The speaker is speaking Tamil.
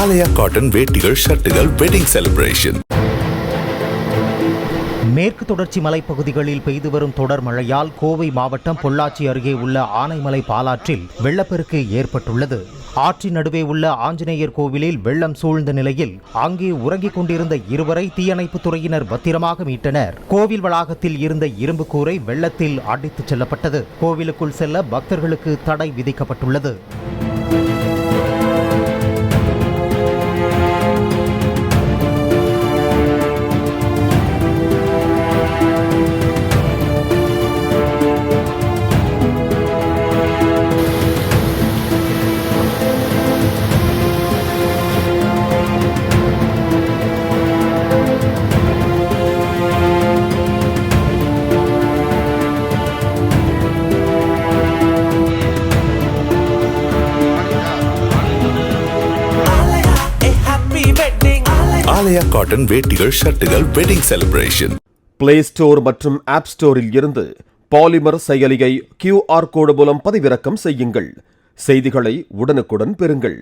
ஆலயா காட்டன் வேட்டிகள், ஷர்ட்டுகள், வெட்டிங் செலிப்ரேஷன். மேற்கு தொடர்ச்சி மலைப்பகுதிகளில் பெய்து வரும் தொடர் மழையால் கோவை மாவட்டம் பொள்ளாச்சி அருகே உள்ள ஆனைமலை பாலாற்றில் வெள்ளப்பெருக்கு ஏற்பட்டுள்ளது. ஆற்றின் நடுவே உள்ள ஆஞ்சநேயர் கோவிலில் வெள்ளம் சூழ்ந்த நிலையில் அங்கே உறங்கிக் கொண்டிருந்த இருவரை தீயணைப்புத் துறையினர் பத்திரமாக மீட்டனர். கோவில் வளாகத்தில் இருந்த இரும்பு கூரை வெள்ளத்தில் அடித்துச் செல்லப்பட்டது. கோவிலுக்குள் செல்ல பக்தர்களுக்கு தடை விதிக்கப்பட்டுள்ளது. ஆலயா காட்டன் வேட்டிகள், ஷர்ட்டுகள், வெட்டிங் செலிப்ரேஷன். பிளே ஸ்டோர் மற்றும் ஆப் ஸ்டோரில் இருந்து பாலிமர் செயலியை QR கோடு மூலம் பதிவிறக்கம் செய்யுங்கள். செய்திகளை உடனுக்குடன் பெறுங்கள்.